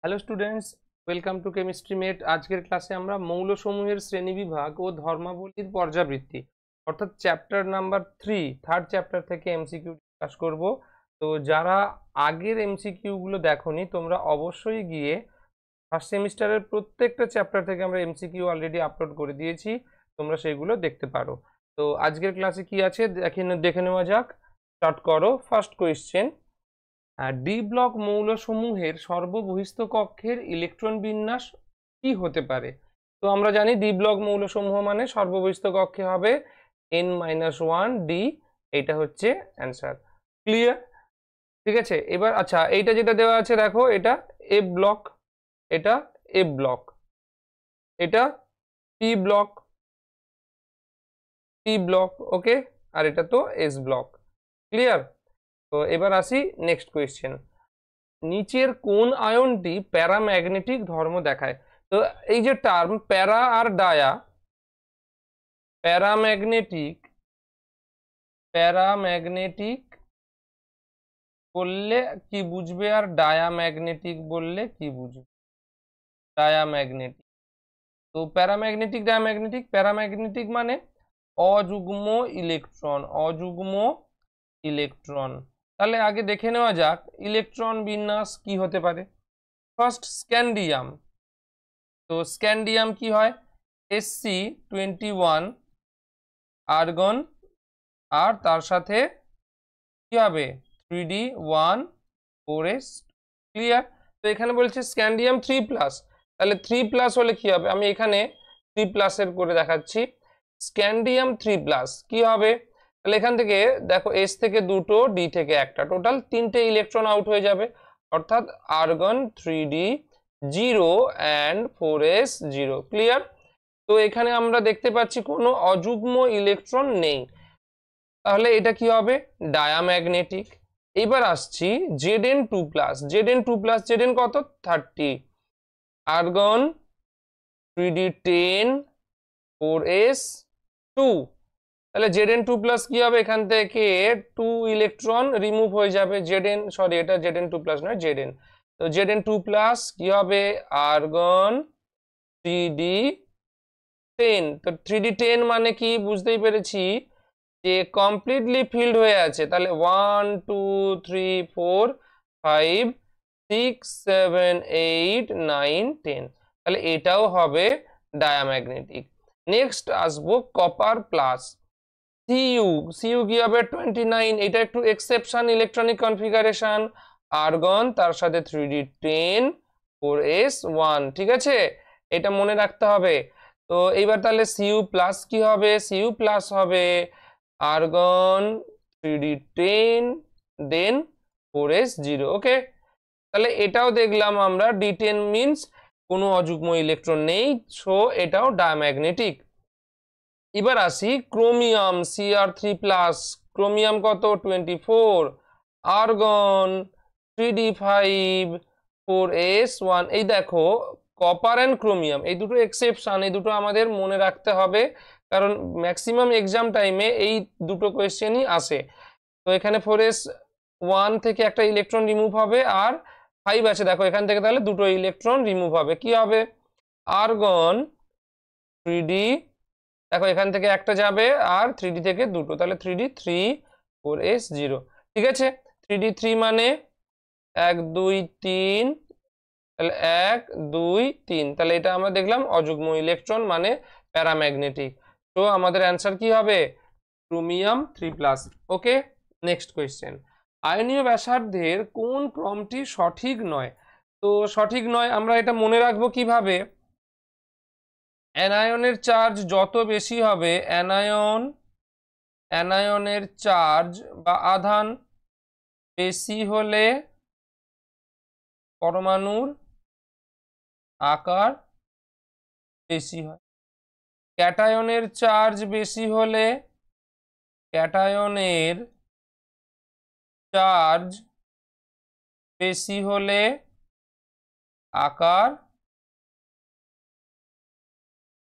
Hello students, welcome to chemistry mate. আজকের ক্লাসে আমরা মৌলসমূহের শ্রেণীবিভাগ ও ধর্মাবলীর পর্যাবৃত্তি অর্থাৎ চ্যাপ্টার নাম্বার 3 থার্ড চ্যাপ্টার থেকে এমসিকিউ ডিসকাস করব। তো যারা আগের এমসিকিউগুলো দেখোনি তোমরা অবশ্যই গিয়ে ফার্স্ট সেমিস্টারের প্রত্যেকটা চ্যাপ্টার থেকে আমরা এমসিকিউ অলরেডি আপলোড করে দিয়েছি, তোমরা সেগুলো দেখতে পারো। তো আজকের ক্লাসে কি আছে দেখে নেওয়া যাক। স্টার্ট করো। ফার্স্ট কোয়েশ্চেন, ডি ব্লক মৌলসমূহের সর্ববহিস্থ কক্ষের ইলেকট্রন বিন্যাস কি হতে পারে? তো আমরা জানি ডি ব্লক মৌলসমূহ মানে সর্ববহিস্থ কক্ষে হবে n-1 ডি। এইটা হচ্ছে অ্যান্সার। ক্লিয়ার? ঠিক আছে। এবার আচ্ছা, এইটা যেটা দেওয়া আছে দেখো, এটা এ ব্লক, এটা এ ব্লক, এটা পি ব্লক, পি ব্লক, ওকে, আর এটা তো এস ব্লক। ক্লিয়ার? তো এবার আসি নেক্সট কোয়েশ্চেন। নিচের কোন আয়নটি প্যারাম্যাগনেটিক ধর্ম দেখায়? তো এই যে টার্ম প্যারা আর ডায়া, প্যারাম্যাগনেটিক, প্যারাম্যাগনেটিক বললে কি বুঝবে আর ডায়াম্যাগনেটিক বললে কি বুঝবে? ডায়াম্যাগনেটিক। তো প্যারাম্যাগনেটিক, ডায়াম্যাগনেটিক। প্যারাম্যাগনেটিক মানে অযুগ্ম ইলেকট্রন, অযুগ্ম ইলেকট্রন। তাহলে আগে দেখে নেওয়া যাক ইলেকট্রন বিন্যাস কি হতে পারে। First scandium. তো স্ক্যান্ডিয়াম কি হয়? Sc21 আর্গন, আর তার সাথে কি হবে 3d1 4s। ক্লিয়ার? তো এখানে বলছে স্ক্যান্ডিয়াম 3+, তাহলে 3+ হলে কি হবে? আমি এখানে 3+ এর করে দেখাচ্ছি। স্ক্যান্ডিয়াম 3+ কি হবে? তাহলে এখান থেকে দেখো এস থেকে দুটো, ডি থেকে একটা, টোটাল 3টে ইলেকট্রন আউট হয়ে যাবে, অর্থাৎ argon 3d0 and 4s0। Clear? তো এখানে আমরা দেখতে পাচ্ছি কোনো অযুগ্ম ইলেকট্রন নেই, তাহলে এটা কি হবে? ডায়াম্যাগনেটিক। এবার আসছি Zn2+, Zn2+, Zn কত? 30, আর্গন 3d10 4s2। তাহলে Zn2+ কি হবে? এখান থেকে 2 ইলেকট্রন রিমুভ হয়ে যাবে। Zn, সরি এটা Zn2+ নয়, Zn। তো Zn2+ কি হবে? Argon 3d10। তো 3d10 মানে কি বুঝতেই পেরেছি যে কমপ্লিটলি ফিল্ড হয়ে আছে। তাহলে 1 2 3 4 5 6 7 8 9 10, তাহলে এটাও হবে ডায়াম্যাগনেটিক। নেক্সট আসবো কপার প্লাস। সিইউ, সিইউ কি হবে? 29, এটা একটু এক্সেপশন ইলেকট্রনিক কনফিগারেশন, আর্গন তার সাথে 3d10 4s1। ঠিক আছে, এটা মনে রাখতে হবে। তো এইবার তাহলে সিইউ প্লাস কি হবে? সিইউ প্লাস হবে আর্গন 3d10 দেন 4s0। ওকে, তাহলে এটাও দেখলাম আমরা d10 মিন্স কোনো অযুগ্ম ইলেকট্রন নেই, সো এটাও ডায়াম্যাগনেটিক। এবার আসি ক্রোমিয়াম Cr3+, ক্রোমিয়াম কত? 24, আর্গন 3d5 4s1। এই দেখো কপার অ্যান্ড ক্রোমিয়াম এই দুটো এক্সেপশন, এই দুটো আমাদের মনে রাখতে হবে, কারণ ম্যাক্সিমাম এক্সাম টাইমে এই দুটো কোয়েশ্চেনই আসে। তো এখানে 4s1 থেকে একটা ইলেকট্রন রিমুভ হবে, আর 5 আছে দেখো এখান থেকে, তাহলে দুটো ইলেকট্রন রিমুভ হবে। কি হবে? আর্গন 3d, দেখো এখান থেকে একটা যাবে আর 3d থেকে দুটো, তাহলে 3d3 4s0। ঠিক আছে, 3d3 মানে 1 2 3, তাহলে 1 2 3, তাহলে এটা আমরা দেখলাম অযুগ্ম ইলেকট্রন মানে প্যারাম্যাগনেটিক। তো আমাদের অ্যান্সার কি হবে? ক্রোমিয়াম 3+। ওকে, নেক্সট কোয়েশ্চেন। আয়নীয় ব্যাসার্ধের কোন ক্রমটি সঠিক নয়? তো সঠিক নয় আমরা এটা মনে রাখবো কিভাবে? অ্যানায়নের চার্জ যত বেশি হবে, অ্যানায়নের চার্জ বা আধান বেশি হলে পরমাণুর আকার বেশি হয়। ক্যাটায়নের চার্জ বেশি হলে, ক্যাটায়নের চার্জ বেশি হলে আকার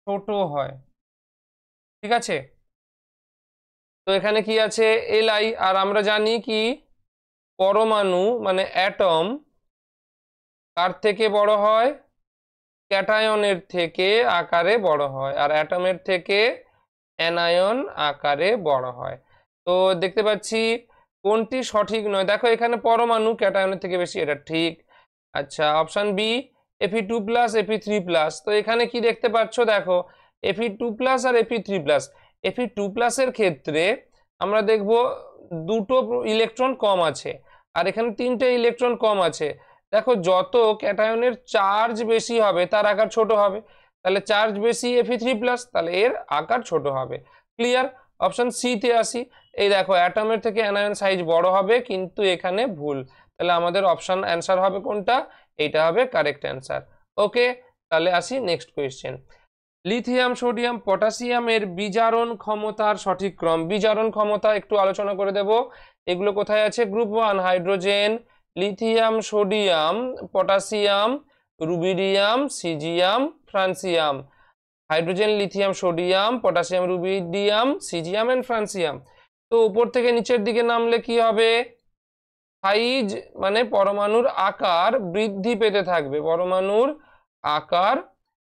ছোট হয়। ঠিক আছে, তো এখানে কি আছে? Li, আর আমরা জানি কি পরমাণু মানে অ্যাটম কার থেকে বড় হয়, ক্যাটায়নের থেকে আকারে বড় হয়, আর অ্যাটমের থেকে অ্যানায়ন আকারে বড় হয়। তো দেখতে পাচ্ছি কোনটি সঠিক নয়, দেখো এখানে পরমাণু ক্যাটায়নের থেকে বেশি, এটা ঠিক। আচ্ছা, অপশন বি Fe2+ Fe3+। তো এখানে কি দেখতে পাচ্ছ, দেখো Fe2+ আর Fe3+। Fe2+ এর ক্ষেত্রে আমরা দেখব দুটো ইলেকট্রন কম আছে, আর এখানে তিনটে ইলেকট্রন কম আছে। দেখো যত ক্যাটায়নের চার্জ বেশি হবে তার আকার ছোট হবে, তাহলে চার্জ বেশি Fe3+, তাহলে এর আকার ছোট হবে। ক্লিয়ার? অপশন সি তে আসি। এই দেখো অ্যাটমের থেকে অ্যানায়ন সাইজ বড় হবে, কিন্তু এখানে ভুল, তাহলে আমাদের অপশন অ্যান্সার হবে কোনটা, এইটা হবে কারেক্ট অ্যান্সার। ওকে, তাহলে আসি নেক্সট কোয়েশ্চেন। লিথিয়াম, সোডিয়াম, পটাশিয়ামের বিজারণ ক্ষমতার সঠিক ক্রম। বিজারণ ক্ষমতা একটু আলোচনা করে দেব। এগুলো কোথায় আছে? Group 1 hydrogen, lithium, sodium, potassium, rubidium, caesium, francium. Hydrogen, lithium, sodium, potassium, rubidium, caesium and francium. তো উপর থেকে নিচের দিকে নামলে কি হবে? সাইজ মানে পরমাণুর আকার বৃদ্ধি পেতে থাকবে, পরমাণুর আকার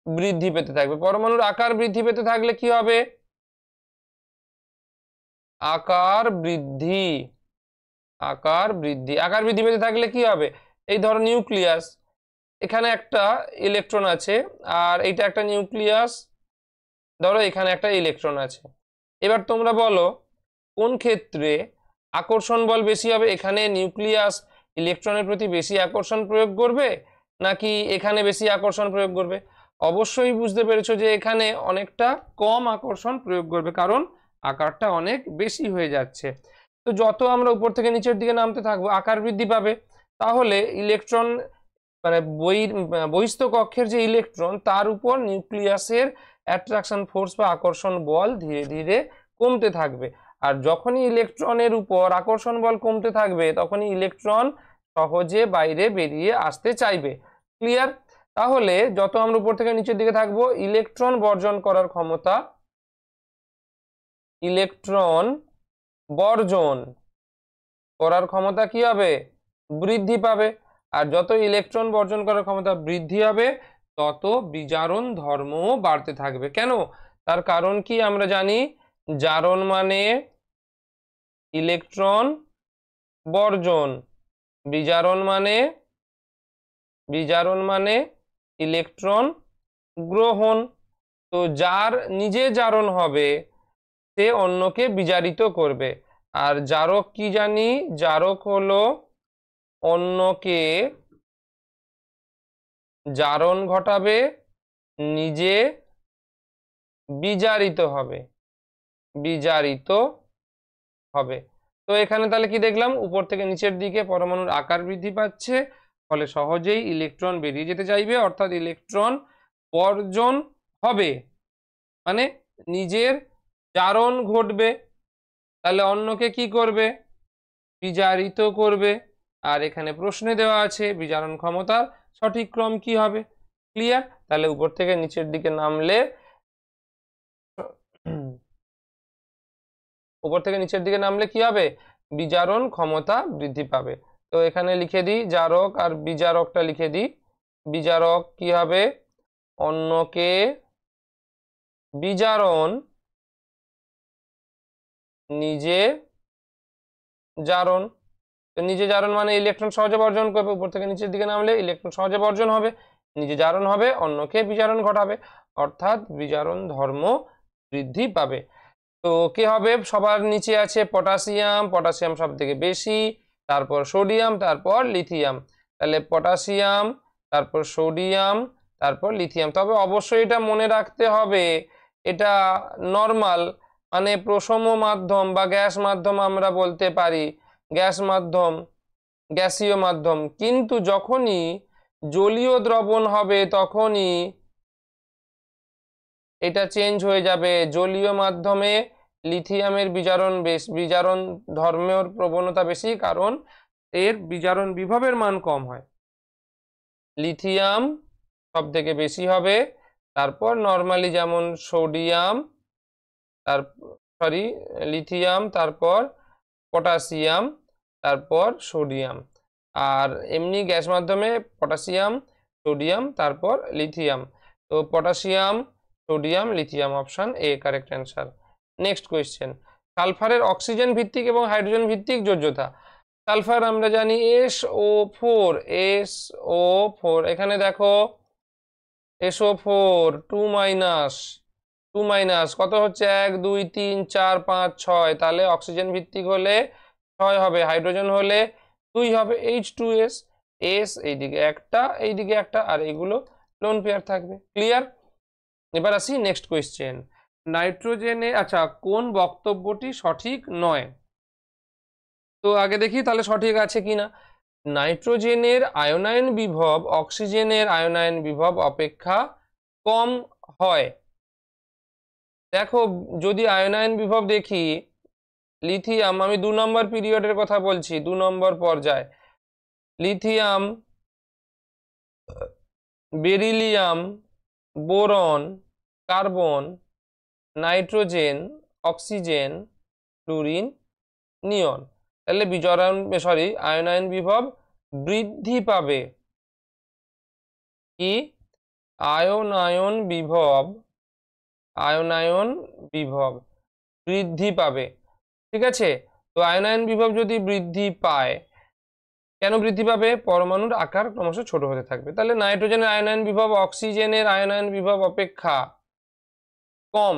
বৃদ্ধি পেতে থাকবে। পরমাণুর আকার বৃদ্ধি পেতে থাকলে কি হবে? আকার বৃদ্ধি, আকার বৃদ্ধি, আকার বৃদ্ধি পেতে থাকলে কি হবে? এই ধরো নিউক্লিয়াস, এখানে একটা ইলেকট্রন আছে আর এইটা একটা নিউক্লিয়াস, ধরো এখানে একটা ইলেকট্রন আছে। এবার তোমরা বলো কোন ক্ষেত্রে আকর্ষণ বল বেশি হবে? এখানে নিউক্লিয়াস ইলেকট্রনের প্রতি বেশি আকর্ষণ প্রয়োগ করবে নাকি এখানে বেশি আকর্ষণ প্রয়োগ করবে? অবশ্যই বুঝতে পেরেছো যে এখানে অনেকটা কম আকর্ষণ প্রয়োগ করবে, কারণ আকারটা অনেক বেশি হয়ে যাচ্ছে। তো যত আমরা উপর থেকে নিচের দিকে নামতে থাকবো আকার বৃদ্ধি পাবে, তাহলে ইলেকট্রন মানে বহিস্থ কক্ষের যে ইলেকট্রন তার উপর নিউক্লিয়াসের অ্যাট্রাকশন ফোর্স বা আকর্ষণ বল ধীরে ধীরে কমতে থাকবে। আর যখনই ইলেকট্রনের উপর আকর্ষণ বল কমতে থাকবে তখনই ইলেকট্রন সহজে বাইরে বেরিয়ে আসতে চাইবে। ক্লিয়ার? তাহলে যত আমরা উপর থেকে নিচের দিকে থাকবো ইলেকট্রন বর্জন করার ক্ষমতা, ইলেকট্রন বর্জন করার ক্ষমতা কি হবে? বৃদ্ধি পাবে। আর যত ইলেকট্রন বর্জন করার ক্ষমতা বৃদ্ধি হবে তত বিজারণ ধর্মও বাড়তে থাকবে। কেন? তার কারণ কি আমরা জানি, জারণ মানে ইলেকট্রন বর্জন, বিজারণ মানে ইলেকট্রন গ্রহণ। তো যার নিজে জারণ হবে সে অন্যকে বিজারিত করবে। আর জারক কি জানি? জারক হলো অন্যকে জারণ ঘটাবে, নিজে বিজারিত হবে, বিজারিত হবে। তো এখানে তাহলে কি দেখলাম? উপর থেকে নিচের দিকে পরমাণুর আকার বৃদ্ধি পাচ্ছে, ফলে সহজেই ইলেকট্রন বেরিয়ে যেতে চাইবে, অর্থাৎ ইলেকট্রন বর্জন হবে, মানে নিজের জারণ ঘটবে। তাহলে অন্যকে কি করবে? বিজারিত করবে। আর এখানে প্রশ্নে দেওয়া আছে বিজারণ ক্ষমতার সঠিক ক্রম কি হবে। ক্লিয়ার? তাহলে উপর থেকে নিচের দিকে নামলে উপর থেকে নিচের দিকে নামলে কি হবে? বিজারণ ক্ষমতা বৃদ্ধি পাবে। তো এখানে লিখে দিই জারক আর বিজারকটা লিখে দিই। বিজারক কি হবে? অন্যকে বিজারণ, নিজে জারণ। তো নিজে জারণ মানে ইলেকট্রন সহজে বর্জন করবে, উপর থেকে নিচের দিকে নামলে ইলেকট্রন সহজে বর্জন হবে, নিজে জারণ হবে, অন্যকে বিজারণ ঘটাবে, অর্থাৎ বিজারণ ধর্ম বৃদ্ধি পাবে। তো কি হবে? সবার নিচে আছে পটাশিয়াম, পটাশিয়াম সব থেকে বেশি, তারপর সোডিয়াম, তারপর লিথিয়াম। তাহলে পটাশিয়াম, তারপর সোডিয়াম, তারপর লিথিয়াম। তবে অবশ্যই এটা মনে রাখতে হবে এটা নর্মাল, মানে প্রসম মাধ্যম বা গ্যাস মাধ্যম আমরা বলতে পারি, গ্যাস মাধ্যম, গ্যাসীয় মাধ্যম। কিন্তু যখনই জলীয় দ্রবণ হবে তখনই এটা চেঞ্জ হয়ে যাবে। জলীয় মাধ্যমে লিথিয়ামের বিজারণ ধর্মের প্রবণতা বেশি, কারণ এর বিজারণ বিভবের মান কম হয়। লিথিয়াম সব থেকে বেশি হবে, তারপর নর্মালি যেমন সোডিয়াম, লিথিয়াম, তারপর পটাশিয়াম, তারপর সোডিয়াম। আর এমনি গ্যাস মাধ্যমে পটাশিয়াম, সোডিয়াম, তারপর লিথিয়াম। তো potassium, sodium, lithium, option A correct answer. Next question, সালফারের অক্সিজেন ভিত্তিক এবং হাইড্রোজেন ভিত্তিক যোজ্যতা। সালফার আমরা জানি SO4, SO4, এখানে দেখো SO4 2 মাইনাস কত হচ্ছে 1 2 3 4 5 6, তাহলে অক্সিজেন ভিত্তিক হলে 6 হবে, হাইড্রোজেন হলে 2 হবে, H2S, S এইদিকে একটা আর এগুলো লোন পেয়ার থাকবে। ক্লিয়ার? এবার আসি নেক্সট কোয়েশ্চেন, নাইট্রোজেনে আচ্ছা কোন বক্তব্যটি সঠিক নয়? তো আগে দেখি তাহলে সঠিক আছে কিনা। নাইট্রোজেনের আয়নায়ন বিভব অক্সিজেনের আয়নায়ন বিভব অপেক্ষা কম হয়। দেখো যদি আয়নায়ন বিভব দেখি, লিথিয়াম, আমি 2 নম্বর পিরিয়ডের কথা বলছি, 2 নম্বর পর্যায়, lithium, beryllium, boron, carbon, nitrogen, oxygen, fluorine, neon, তাহলে আয়নায়ন বিভব বৃদ্ধি পাবে। কি? আয়নায়ন বিভব বৃদ্ধি পাবে। ঠিক আছে, তো আয়নায়ন বিভব যদি বৃদ্ধি পায়, কেন বৃদ্ধি পাবে? পরমাণুর আকার ক্রমশ ছোট হতে থাকবে। তাহলে নাইট্রোজেনের আয়নায়ন বিভব অক্সিজেনের আয়নায়ন বিভব অপেক্ষা কম।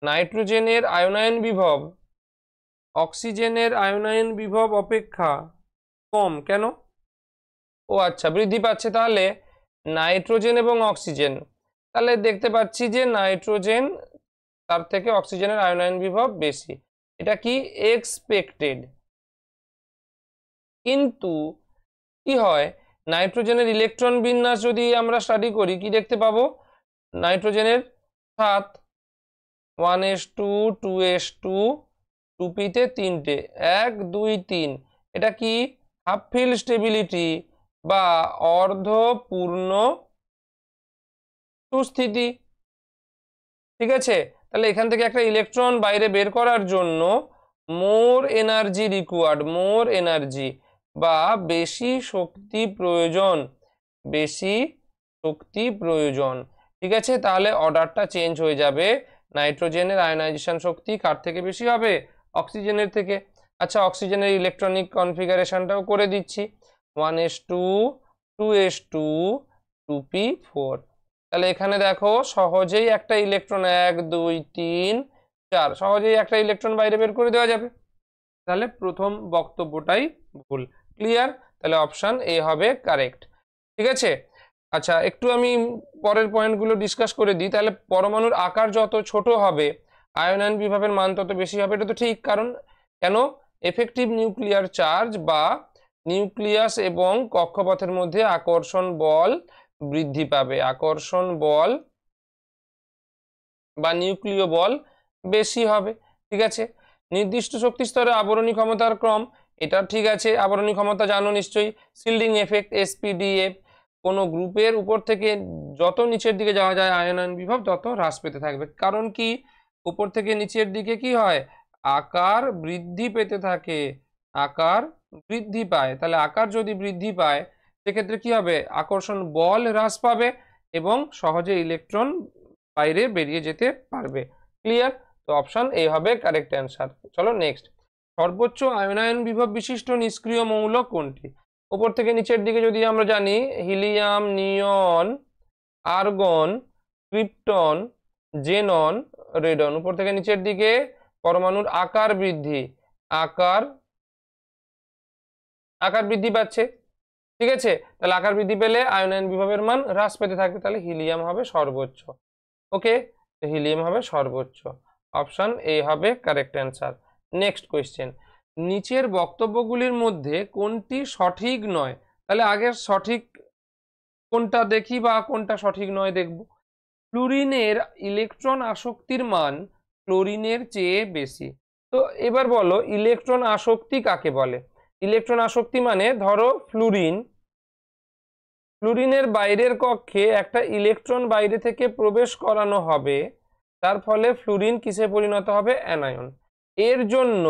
নাইট্রোজেনের আয়নায়ন বিভব অক্সিজেনের আয়নায়ন বিভব অপেক্ষা কম, কেন? ও আচ্ছা, বৃদ্ধি পাচ্ছে, তাহলে নাইট্রোজেন এবং অক্সিজেন, তাহলে দেখতে পাচ্ছি যে নাইট্রোজেন তার থেকে অক্সিজেনের আয়নায়ন বিভব বেশি, এটা কি এক্সপেক্টেড। কিন্তু কি হয়, নাইট্রোজেনের ইলেকট্রন বিন্যাস যদি আমরা স্টাডি করি, কি দেখতে পাবো? নাইট্রোজেনের 7, 1s2, 2s2, 2p-তে 3টে, 1 2 3, এটা কি হাফ ফিল স্টেবিলিটি বা অর্ধপূর্ণ সুস্থিতি। ঠিক আছে, তাহলে এখান থেকে একটা ইলেকট্রন বাইরে বের করার জন্য মোর এনার্জি বা বেশি শক্তি প্রয়োজন। ঠিক আছে, তাহলে অর্ডারটা চেঞ্জ হয়ে যাবে, নাইট্রোজেনের আয়নাইজেশন শক্তি কার থেকে বেশি হবে? অক্সিজেনের থেকে। আচ্ছা, অক্সিজেনের ইলেকট্রনিক কনফিগারেশনটাও করে দিচ্ছি, 1s2, 2s2, 2p4। তাহলে এখানে দেখো সহজেই একটা ইলেকট্রন 1 2 3 4, সহজেই একটা ইলেকট্রন বাইরে বের করে দেওয়া যাবে, তাহলে প্রথম বক্তব্যটাই ভুল। ক্লিয়ার? তাহলে অপশন এ হবে কারেক্ট। ঠিক আছে, আচ্ছা একটু আমি পরের পয়েন্টগুলো ডিসকাস করে দিই। তাহলে পরমাণুর আকার যত ছোট হবে আয়নায়ন বিভবের মান তত বেশি হবে, এটা তো ঠিক। কারণ কেন? এফেক্টিভ নিউক্লিয়ার চার্জ বা নিউক্লিয়াস এবং কক্ষপথের মধ্যে আকর্ষণ বল বৃদ্ধি পাবে, আকর্ষণ বল বা নিউক্লিয় বল বেশি হবে। ঠিক আছে, নির্দিষ্ট শক্তি স্তরে আবরণী ক্ষমতার ক্রম, এটা ঠিক আছে, আবরণী ক্ষমতা জানো নিশ্চয়ই, শিল্ডিং এফেক্ট, SPDF, কোনো গ্রুপের উপর থেকে যত নিচের দিকে যাওয়া যায় আয়নায়ন বিভব তত হ্রাস পেতে থাকবে। কারণ কি? উপর থেকে নিচের দিকে কি হয়? আকার বৃদ্ধি পেতে থাকে, আকার বৃদ্ধি পায়। তাহলে আকার যদি বৃদ্ধি পায় সেক্ষেত্রে কি হবে? আকর্ষণ বল হ্রাস পাবে এবং সহজে ইলেকট্রন বাইরে বেরিয়ে যেতে পারবে। ক্লিয়ার? তো অপশন এ হবে কারেক্ট অ্যান্সার। চলো নেক্সট, সর্বোচ্চ আয়নায়ন বিভব বিশিষ্ট নিষ্ক্রিয় মৌল কোনটি? উপর থেকে নিচের দিকে যদি আমরা জানি, হিলিয়াম, নিয়ন, আর্গন, ক্রিপ্টন, জেনন, রেডন। উপর থেকে নিচের দিকে পরমাণুর আকার বৃদ্ধি, আকার বৃদ্ধি পাচ্ছে। ঠিক আছে, তাহলে আকার বৃদ্ধি পেলে আয়নায়ন বিভবের মান হ্রাস পেতে থাকবে, তাহলে হিলিয়াম হবে সর্বোচ্চ। ওকে, হিলিয়াম হবে সর্বোচ্চ, অপশন এ হবে কারেক্ট অ্যান্সার। নেক্সট কোয়েশ্চেন, নিচের বক্তব্যগুলির মধ্যে কোনটি সঠিক নয়? তাহলে আগে সঠিক কোনটা দেখি বা কোনটা সঠিক নয় দেখব। ফ্লুরিনের ইলেকট্রন আসক্তির মান ক্লোরিনের চেয়ে বেশি। তো এবার বলো ইলেকট্রন আসক্তি কাকে বলে? ইলেকট্রন আসক্তি মানে ধরো ফ্লুরিনের বাইরের কক্ষে একটা ইলেকট্রন বাইরে থেকে প্রবেশ করানো হবে, তার ফলে ফ্লুরিন কিসে পরিণত হবে? অ্যানায়ন। এর জন্য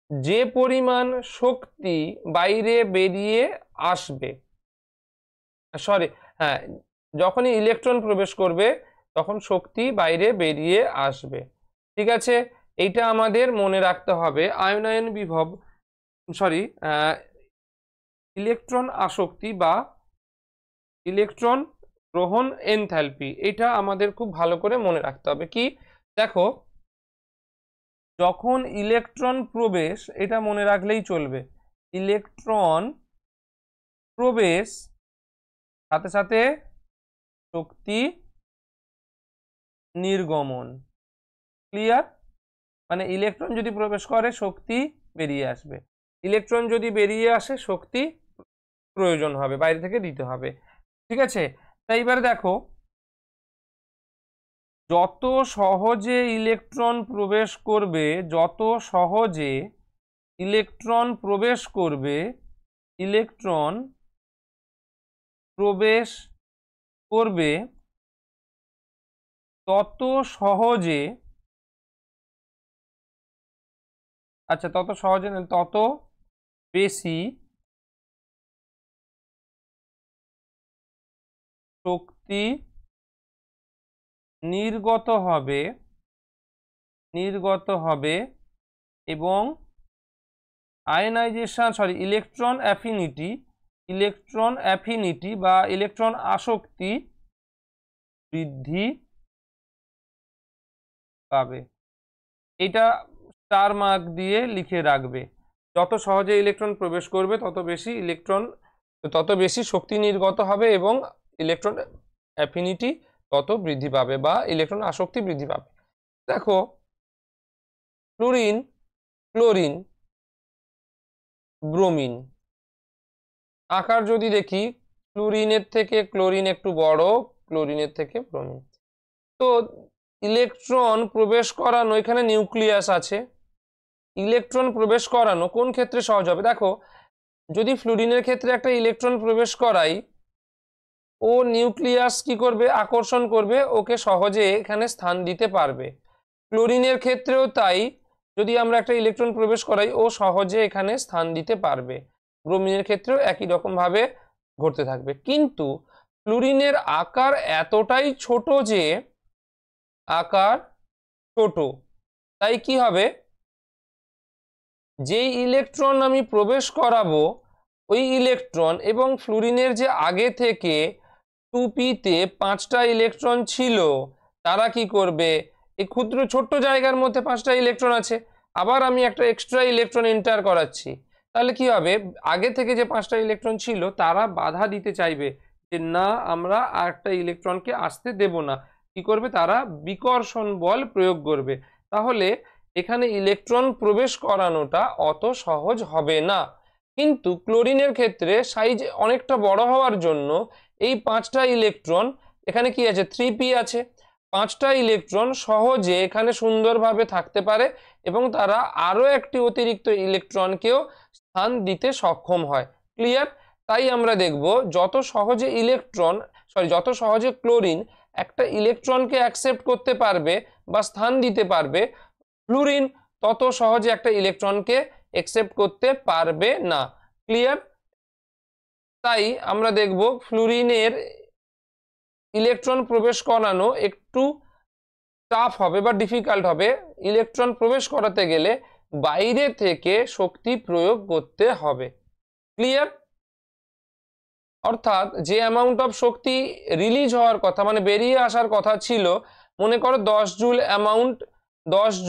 যে পরিমাণ শক্তি বাইরে বেরিয়ে আসবে, সরি, হ্যাঁ, যখনই ইলেকট্রন প্রবেশ করবে তখন শক্তি বাইরে বেরিয়ে আসবে। ঠিক আছে, এইটা আমাদের মনে রাখতে হবে। আয়নায়ন বিভব, সরি, ইলেকট্রন আসক্তি বা ইলেকট্রন গ্রহণ এনথ্যালপি, এটা আমাদের খুব ভালো করে মনে রাখতে হবে। কি, দেখো, যখন ইলেকট্রন প্রবেশ, এটা মনে রাখলেই চলবে, ইলেকট্রন প্রবেশ সাথে সাথে শক্তি নির্গমন। ক্লিয়ার? মানে ইলেকট্রন যদি প্রবেশ করে শক্তি বেরিয়ে আসবে, ইলেকট্রন যদি বেরিয়ে আসে শক্তি প্রয়োজন হবে, বাইরে থেকে দিতে হবে। ঠিক আছে, তাই এবার দেখো, যত সহজে ইলেকট্রন প্রবেশ করবে, যত সহজে ইলেকট্রন প্রবেশ করবে, ইলেকট্রন প্রবেশ করবে, তত সহজে, আচ্ছা তত সহজে না, তত বেশি শক্তি নির্গত হবে, এবং আয়নাইজেশন, সরি, ইলেকট্রন অ্যাফিনিটি বা ইলেকট্রন আসক্তি বৃদ্ধি পাবে। এটা স্টার মার্ক দিয়ে লিখে রাখবে। যত সহজে ইলেকট্রন প্রবেশ করবে তত বেশি শক্তি নির্গত হবে এবং ইলেকট্রন অ্যাফিনিটি তত বৃদ্ধি পাবে বা ইলেকট্রন আসক্তি বৃদ্ধি পাবে। দেখো, ফ্লুরিন, ক্লোরিন, ব্রোমিন, আকার যদি দেখি, ফ্লুরিনের থেকে ক্লোরিন একটু বড়, ক্লোরিনের থেকে ব্রোমিন। তো ইলেকট্রন প্রবেশ করানো, এখানে নিউক্লিয়াস আছে, ইলেকট্রন প্রবেশ করানো কোন ক্ষেত্রে সহজ হবে? দেখো, যদি ফ্লুরিনের ক্ষেত্রে একটা ইলেকট্রন প্রবেশ করাই, ও নিউক্লিয়াস কি করবে? আকর্ষণ করবে, ওকে সহজে এখানে স্থান দিতে পারবে। ক্লোরিনের ক্ষেত্রেও তাই, যদি আমরা একটা ইলেকট্রন প্রবেশ করাই ও সহজে এখানে স্থান দিতে পারবে। ব্রোমিনের ক্ষেত্রেও একই রকম ভাবে ঘটতে থাকবে। কিন্তু ফ্লুরিনের আকার এতটাই ছোট যে, তাই কি হবে? যেই ইলেকট্রন আমি প্রবেশ করাবো, ওই ইলেকট্রন এবং ফ্লুরিনের যে আগে থেকে 2p-তে 5টা ইলেকট্রন ছিল, তারা কি করবে? এই ক্ষুদ্র ছোট্ট জায়গার মধ্যে 5টা ইলেকট্রন আছে, আবার আমি একটা এক্সট্রা ইলেকট্রন এন্টার করাচ্ছি, তাহলে কি হবে? আগে থেকে যে 5টা ইলেকট্রন ছিল তারা বাধা দিতে চাইবে যে না, আমরা আরেকটা ইলেকট্রনকে আসতে দেব না। কি করবে? তারা বিকর্ষণ বল প্রয়োগ করবে। তাহলে এখানে ইলেকট্রন প্রবেশ করানোটা অত সহজ হবে না। কিন্তু ক্লোরিনের ক্ষেত্রে সাইজ অনেকটা বড় হওয়ার জন্য এই 5টা ইলেকট্রন, এখানে কি আছে? 3p আছে, 5টা ইলেকট্রন সহজে এখানে সুন্দরভাবে থাকতে পারে এবং তারা আরো একটি অতিরিক্ত ইলেকট্রনকেও স্থান দিতে সক্ষম হয়। ক্লিয়ার? তাই আমরা দেখব, যত সহজে ক্লোরিন একটা ইলেকট্রনকে অ্যাকসেপ্ট করতে পারবে বা স্থান দিতে পারবে, ফ্লুরিন তত সহজে একটা ইলেকট্রনকে অ্যাকসেপ্ট করতে পারবে না। ক্লিয়ার? তাই আমরা দেখব ফ্লুরিনের ইলেকট্রন প্রবেশ করানো একটু টাফ হবে বা ডিফিকাল্ট হবে। ইলেকট্রন প্রবেশ করাতে গেলে বাইরে থেকে শক্তি প্রয়োগ করতে হবে। ক্লিয়ার? অর্থাৎ যে অ্যামাউন্ট অফ শক্তি রিলিজ হওয়ার কথা, মানে বেরিয়ে আসার কথা ছিল, মনে করো 10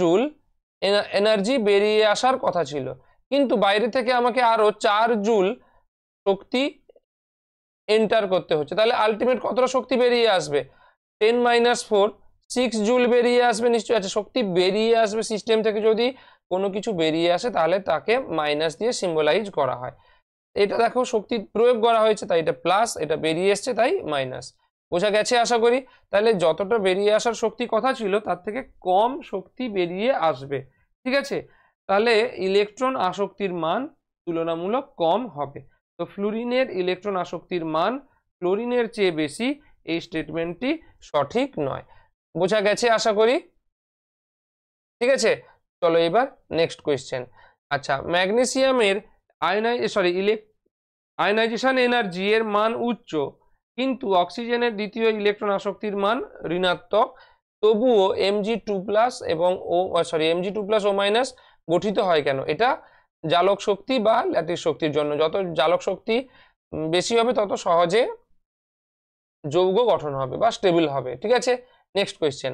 জুল এনার্জি বেরিয়ে আসার কথা ছিল, কিন্তু বাইরে থেকে আমাকে আরো 4 জুল শক্তি এন্টার করতে হচ্ছে। তাহলে আলটিমেট কতটা শক্তি বেরিয়ে আসবে? 10 - 4 6 জুল বেরিয়ে আসবে নিশ্চয়ই। আচ্ছা, শক্তি বেরিয়ে আসবে সিস্টেম থেকে, যদি কোনো কিছু বেরিয়ে আসে তাহলে তাকে মাইনাস দিয়ে সিম্বলাইজ করা হয়। এটা দেখো, শক্তি প্রয়োগ করা হয়েছে তাই এটা প্লাস, এটা বেরিয়ে এসছে তাই মাইনাস। বোঝা গেছে আশা করি? তাহলে যতটা বেরিয়ে আসার শক্তি কথা ছিল তার থেকে কম শক্তি বেরিয়ে আসবে। ঠিক আছে, তাহলে ইলেকট্রন আসক্তির মান তুলনামূলক কম হবে। তো ফ্লুরিনের ইলেকট্রন আসক্তির মান ক্লোরিনের চেয়ে বেশি, এই স্টেটমেন্টটি সঠিক নয়। বোঝা গেছে আশা করি? ঠিক আছে, চলো এবার নেক্সট কোয়েশ্চেন। আচ্ছা, ম্যাগনেসিয়ামের আয়নাইজেশন এনার্জি এর মান উচ্চ, কিন্তু অক্সিজেনের দ্বিতীয় ইলেকট্রন আসক্তির মান ঋণাত্মক, তবুও Mg2+ এবং Mg2+O- গঠিত হয় কেন? এটা জালক শক্তি বা ল্যাটিস শক্তির জন্য। যত জালক শক্তি বেশি হবে তত সহজে যৌগ গঠন হবে বা স্টেবল হবে। ঠিক আছে, নেক্সট কোয়েশ্চেন।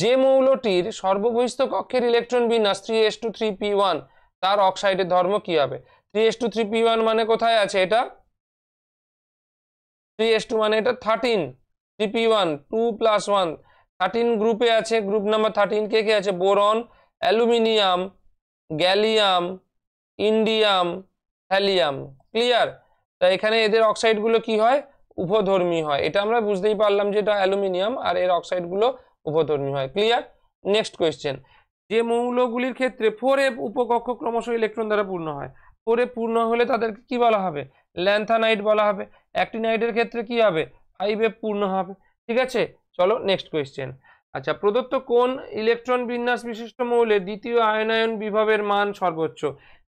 যে মৌলটির সর্ববহিস্থ কক্ষের ইলেকট্রন বিন্যাস 3s2 3p1, তার অক্সাইডের ধর্ম কি হবে? 3s2 3p1 মানে কোথায় আছে এটা? 3s2 মানে এটা 13, 3p1 2+1, 13 গ্রুপে আছে। গ্রুপ নাম্বার 13 কে কে আছে? Boron, aluminium, gallium, indium, thallium. Clear? তা এখানে এদের অক্সাইডগুলো কি হয়? উভধর্মী হয়। এটা আমরা বুঝতেই পারলাম যে এটা অ্যালুমিনিয়াম, আর এর অক্সাইডগুলো উভধর্মী হয়। ক্লিয়ার? Next question. যে মৌলগুলির ক্ষেত্রে 4f উপকক্ষ ক্রমশ ইলেকট্রন দ্বারা পূর্ণ হয়, 4f পূর্ণ হলে তাদেরকে কি বলা হবে? ল্যান্থানাইড বলা হবে। অ্যাক্টিনাইডের ক্ষেত্রে কি হবে? 5f পূর্ণ হবে। ঠিক আছে, চলো নেক্সট কোয়েশ্চেন। আচ্ছা, প্রদত্ত কোন ইলেকট্রন বিন্যাস বিশিষ্ট মৌলের দ্বিতীয় আয়নায়ন বিভবের মান সর্বোচ্চ?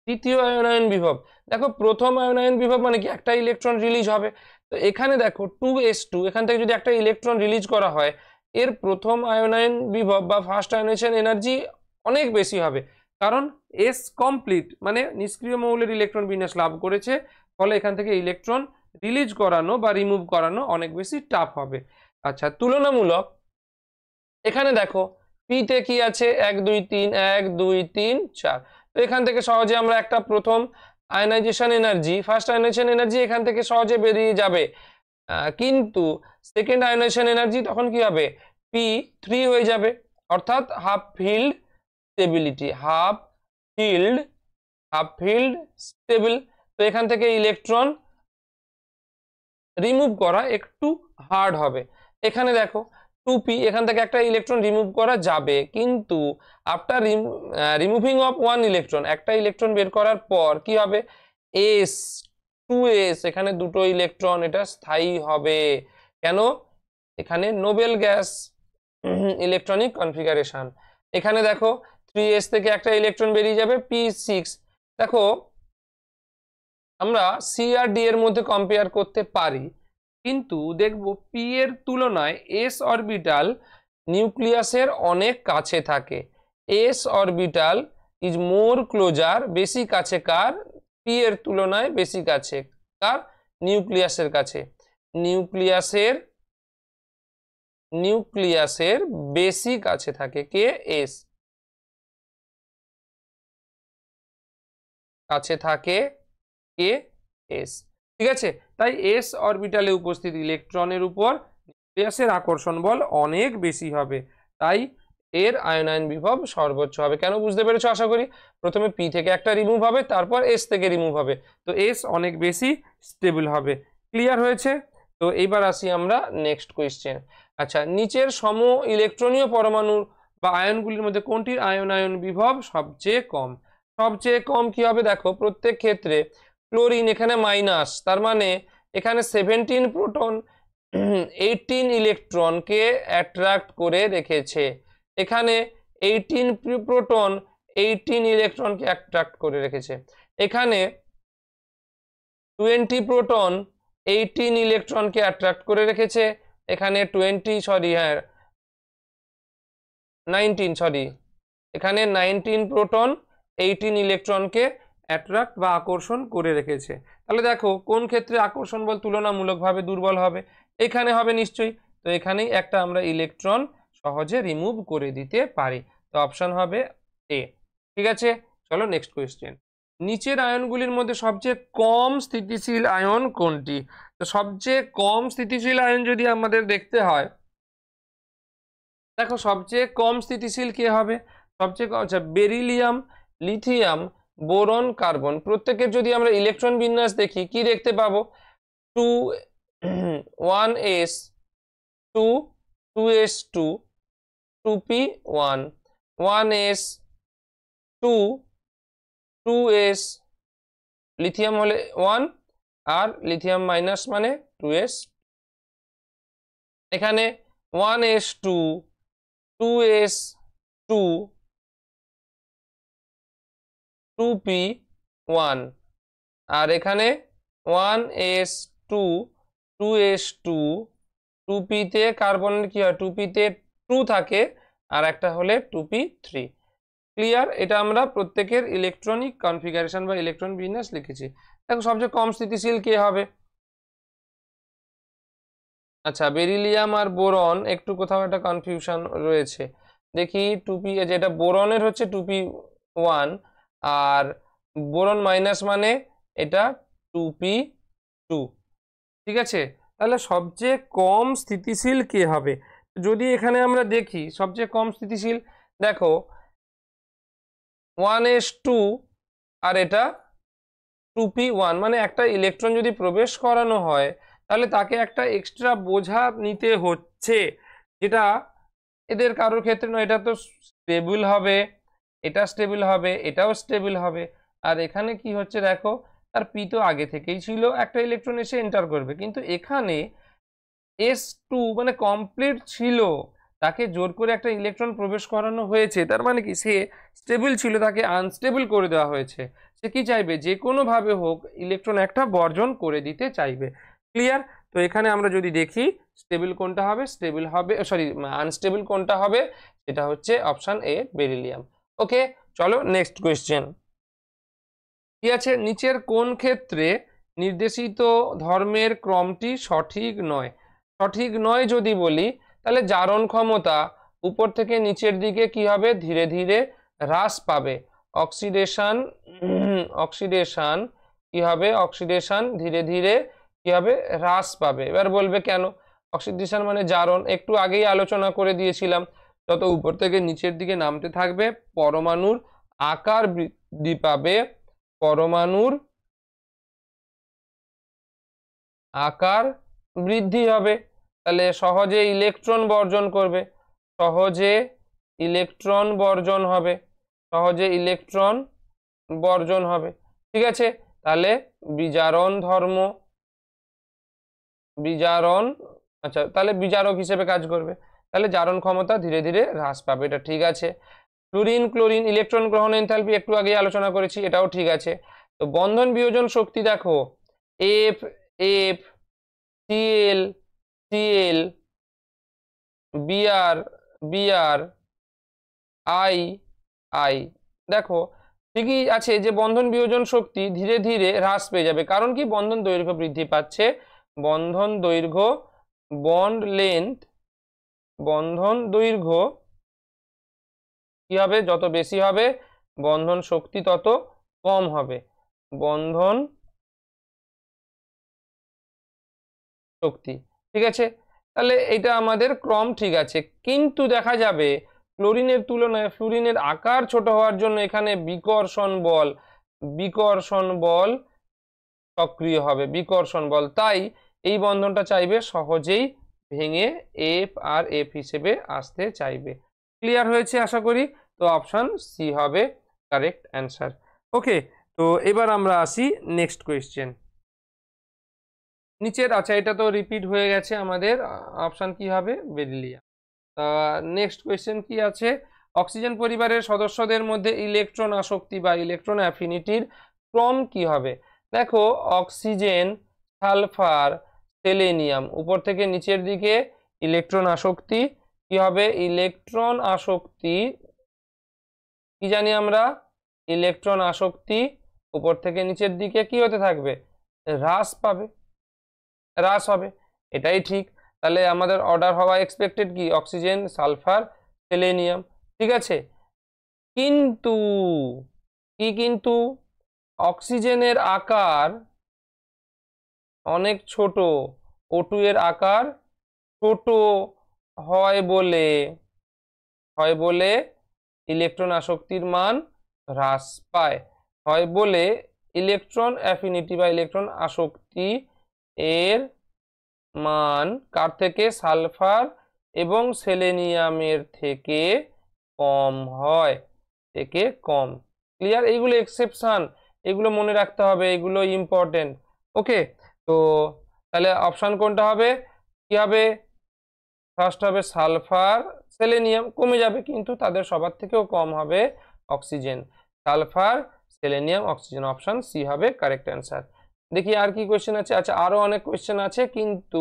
তৃতীয় আয়নায়ন বিভব, দেখো প্রথম আয়নায়ন বিভব মানে কি? একটা ইলেকট্রন রিলিজ হবে। তো এখানে দেখো 2s2, এখান থেকে যদি একটা ইলেকট্রন রিলিজ করা হয়, এর প্রথম আয়নায়ন বিভব বা ফার্স্ট আয়নাইজেশন এনার্জি অনেক বেশি হবে, কারণ এস কমপ্লিট মানে নিষ্ক্রিয় মৌলের ইলেকট্রন বিন্যাস লাভ করেছে, ফলে এখান থেকে ইলেকট্রন রিলিজ করানো বা রিমুভ করানো অনেক বেশি টাফ হবে। আচ্ছা, তুলনামূলক এখানে দেখো পিতে কি আছে? 1 2 3, 1 2 3 4। তো এখান থেকে সহজে আমরা একটা প্রথম ionisation energy, first ionisation energy এখান থেকে সহজে বেরিয়ে যাবে। কিন্তু সেকেন্ড আয়নাইজেশন এনার্জি তখন কি হবে? P3 হয়ে যাবে, অর্থাৎ half field stability, half field stable. তো এখান থেকে ইলেকট্রন রিমুভ করা একটু হার্ড হবে। এখানে দেখো 2p, এখান থেকে একটা ইলেকট্রন রিমুভ করা যাবে, কিন্তু after removing of one electron, একটা ইলেকট্রন বের করার পর কি হবে? s 2s, এখানে দুটো ইলেকট্রন, এটা স্থায়ী হবে। কেন? এখানে নোবেল গ্যাস ইলেকট্রনিক কনফিগারেশন। এখানে দেখো 3s থেকে একটা ইলেকট্রন বেরিয়ে যাবে, p6। দেখো আমরা সি আর ডি এর মধ্যে কম্পেয়ার করতে পারি, কিন্তু দেখব পি এর তুলনায় এস অরবিটাল নিউক্লিয়াসের অনেক কাছে থাকে। S orbital is more closure, বেশি কাছে কার? পি এর তুলনায় বেশি কাছে কার? নিউক্লিয়াসের কাছে। নিউক্লিয়াসের বেশি কাছে থাকে কে? এস কাছে থাকে কে? এস। ঠিক আছে, তাই এস অরবিটালে উপস্থিত ইলেকট্রনের উপর নিউক্লিয়াসের আকর্ষণ বল অনেক বেশি হবে, তাই এর আয়নায়ন বিভব সর্বোচ্চ হবে। কেন? বুঝতে পেরেছো আশা করি। প্রথমে পি থেকে একটা রিমুভ হবে, তারপর এস থেকে রিমুভ হবে, তো এস অনেক বেশি স্টেবল হবে। ক্লিয়ার হয়েছে? তো এইবার আসি আমরা নেক্সট কোয়েশ্চেন। আচ্ছা, নিচের সম ইলেকট্রনীয় পরমাণু বা আয়নগুলির মধ্যে কোনটির আয়নায়ন বিভব সবচেয়ে কম? সবচেয়ে কম কি হবে? দেখো প্রত্যেক ক্ষেত্রে ক্লোরিন এখানে মাইনাস, তার মানে এখানে 17 প্রোটন 18 ইলেকট্রনকে অ্যাট্রাক্ট করে রেখেছে। এখানে 18 প্রোটন 18 ইলেকট্রনকে অ্যাট্রাক্ট করে রেখেছে। এখানে 20 প্রোটন 18 ইলেকট্রনকে অ্যাট্রাক্ট করে রেখেছে। এখানে 19 এখানে 19 প্রোটন 18 ইলেকট্রনকে অ্যাট্রাক্ট বা আকর্ষণ করে রেখেছে। তাহলে দেখো কোন ক্ষেত্রে আকর্ষণ বল তুলনামূলকভাবে দুর্বল হবে? এখানে হবে নিশ্চয়ই। তো এখানেই একটা আমরা ইলেকট্রন সহজে রিমুভ করে দিতে পারি। তো অপশন হবে এ। ঠিক আছে, চলো নেক্সট কোয়েশ্চেন। নিচের আয়নগুলির মধ্যে সবচেয়ে কম স্থিতিশীল আয়ন কোনটি? তো সবচেয়ে কম স্থিতিশীল আয়ন যদি আমাদের দেখতে হয়, দেখো সবচেয়ে কম স্থিতিশীল কে হবে? সবচেয়ে কম, আচ্ছা, বেরিলিয়াম, লিথিয়াম, বোরন, কার্বন। প্রত্যেকের যদি আমরা ইলেকট্রন বিন্যাস দেখি, কি দেখতে পাবো? 2 1s 2 2s2 2p1 1s 2 2s, lithium হলে 1 আর লিথিয়াম মাইনাস মানে 2s। এখানে 1s2 2s2 2p1 আর এখানে 1s2 2s2 2p তে কার্বনের কি হয় 2p তে 2 থাকে আর একটা হলে 2p3 ক্লিয়ার এটা আমরা প্রত্যেকের ইলেকট্রনিক কনফিগারেশন বা ইলেকট্রন বিন্যাস লিখেছি দেখো সবচেয়ে কম স্থিতিশীল কে হবে আচ্ছা বেরিলিয়াম আর বোরন একটু কোথাও একটা কনফিউশন রয়েছে দেখি 2p যেটা বোরনের হচ্ছে 2p1 আর বোরন মাইনাস মানে এটা 2p2 ঠিক আছে তাহলে সবচেয়ে কম স্থিতিশীল কে হবে যদি এখানে আমরা দেখি সবচেয়ে কম স্থিতিশীল দেখো 1s2 আর এটা 2p1 মানে একটা ইলেকট্রন যদি প্রবেশ করানো হয় তাহলে তাকে একটা এক্সট্রা বোঝা নিতে হচ্ছে যেটা এদের কারোর ক্ষেত্রে নয় এটা তো স্টেবল হবে এটা স্টেবল হবে এটাও স্টেবল হবে আর এখানে কি হচ্ছে দেখো তার পি তো আগে থেকেই ছিল একটা ইলেকট্রন এসে এন্টার করবে কিন্তু এখানে s2 মানে কমপ্লিট ছিল তাকে জোর করে একটা ইলেকট্রন প্রবেশ করানো হয়েছে তার মানে কি সে স্টেবল ছিল তাকে আনস্টেবল করে দেওয়া হয়েছে সে কি চাইবে যে কোনো ভাবে হোক ইলেকট্রন একটা বর্জন করে দিতে চাইবে ক্লিয়ার তো এখানে আমরা যদি দেখি স্টেবল কোনটা হবে স্টেবল হবে সরি আনস্টেবল কোনটা হবে এটা হচ্ছে অপশন এ বেরিলিয়াম ওকে চলো নেক্সট কোয়েশ্চেন কি আছে নিচের কোন ক্ষেত্রে নির্দেশিত ধর্মের ক্রমটি সঠিক নয় যদি বলি তাহলে জারণ ক্ষমতা উপর থেকে নিচের দিকে কি হবে ধীরে ধীরে হ্রাস পাবে অক্সিডেশন কি হবে অক্সিডেশন ধীরে ধীরে কি হবে হ্রাস পাবে এবার বলবে কেন অক্সিডেশন মানে জারণ একটু আগেই আলোচনা করে দিয়েছিলাম যত উপর থেকে নিচের দিকে নামতে থাকবে পরমাণুর আকার বৃদ্ধি পাবে পরমাণুর আকার বৃদ্ধি হবে তাহলে সহজে ইলেকট্রন বর্জন করবে সহজে ইলেকট্রন বর্জন হবে ঠিক আছে তাহলে বিজারণ আচ্ছা তাহলে বিজারক হিসেবে কাজ করবে তাহলে জারণ ক্ষমতা ধীরে ধীরে হ্রাস পাবে এটা ঠিক আছে ফ্লুরিন ক্লোরিন ইলেকট্রন গ্রহণ এনথালপি একটু আগে আলোচনা করেছি এটাও ঠিক আছে তো বন্ধন বিয়োজন শক্তি দেখো এফ সিএল বিআর আই দেখো ঠিকই আছে যে বন্ধন বিয়োজন শক্তি ধীরে ধীরে হ্রাস পেয়ে যাবে কারণ কি বন্ধন দৈর্ঘ্য বৃদ্ধি পাচ্ছে বন্ধন দৈর্ঘ্য বন্ধন দৈর্ঘ্য কি হবে যত বেশি হবে বন্ধন শক্তি তত কম হবে বন্ধন শক্তি ঠিক আছে তাহলে এটা আমাদের ক্রম ঠিক আছে কিন্তু দেখা যাবে ক্লোরিনের তুলনায় ফ্লুরিনের আকার ছোট হওয়ার জন্য এখানে বিকর্ষণ বল সক্রিয় হবে বিকর্ষণ বল তাই এই বন্ধনটা চাইবে সহজেই ভেঙে এফ আর এফ হিসেবে আসতে চাইবে ক্লিয়ার হয়েছে আশা করি তো অপশন সি হবে কারেক্ট অ্যান্সার ওকে তো এবার আমরা আসি নেক্সট কোয়েশ্চেন নিচের আচ্ছা এটা তো রিপিট হয়ে গেছে আমাদের অপশন কি হবে বেরিলিয়াম নেক্সট কোয়েশ্চেন কি আছে অক্সিজেন পরিবারের সদস্যদের মধ্যে ইলেকট্রন আসক্তি বা ইলেকট্রন অ্যাফিনিটির ক্রম কি হবে দেখো অক্সিজেন সালফার সেলেনিয়াম উপর থেকে নিচের দিকে ইলেকট্রন আসক্তি কি হবে ইলেকট্রন আসক্তি কি জানি আমরা ইলেকট্রন আসক্তি উপর থেকে নিচের দিকে কি হতে থাকবে হ্রাস হবে এটাই ঠিক তাহলে আমাদের অর্ডার হওয়া এক্সপেক্টেড কি অক্সিজেন সালফার সেলেনিয়াম ঠিক আছে কিন্তু অক্সিজেনের আকার অনেক ছোট O2 এর আকার ছোট হয় বলে ইলেকট্রন আসক্তির মান হ্রাস পায় হয় বলে ইলেকট্রন অ্যাফিনিটি বা ইলেকট্রন আসক্তি এর মান কার থেকে সালফার এবং সেলেনিয়ামের থেকে কম হয় ক্লিয়ার এইগুলো এক্সেপশন এগুলো মনে রাখতে হবে এগুলো ইম্পর্টেন্ট ওকে তো তাহলে অপশন কোনটা হবে কি হবে ফার্স্ট হবে সালফার সেলেনিয়াম কমে যাবে কিন্তু তাদের সবার থেকেও কম হবে oxygen sulphur selenium oxygen, option C হবে কারেক্ট অ্যান্সার। দেখি আর কি কোয়েশ্চেন আছে। আচ্ছা, আরো অনেক কোয়েশ্চেন আছে, কিন্তু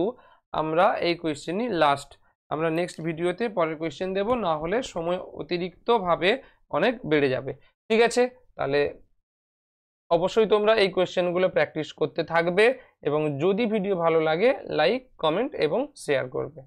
আমরা এই কোয়েশ্চেনই লাস্ট, আমরা নেক্সট ভিডিওতে পরের কোয়েশ্চেন দেব, না হলে সময় অতিরিক্তভাবে অনেক বেড়ে যাবে। ঠিক আছে, তাহলে অবশ্যই তোমরা এই কোয়েশ্চেনগুলো প্র্যাকটিস করতে থাকবে, এবং যদি ভিডিও ভালো লাগে লাইক, কমেন্ট এবং শেয়ার করবে।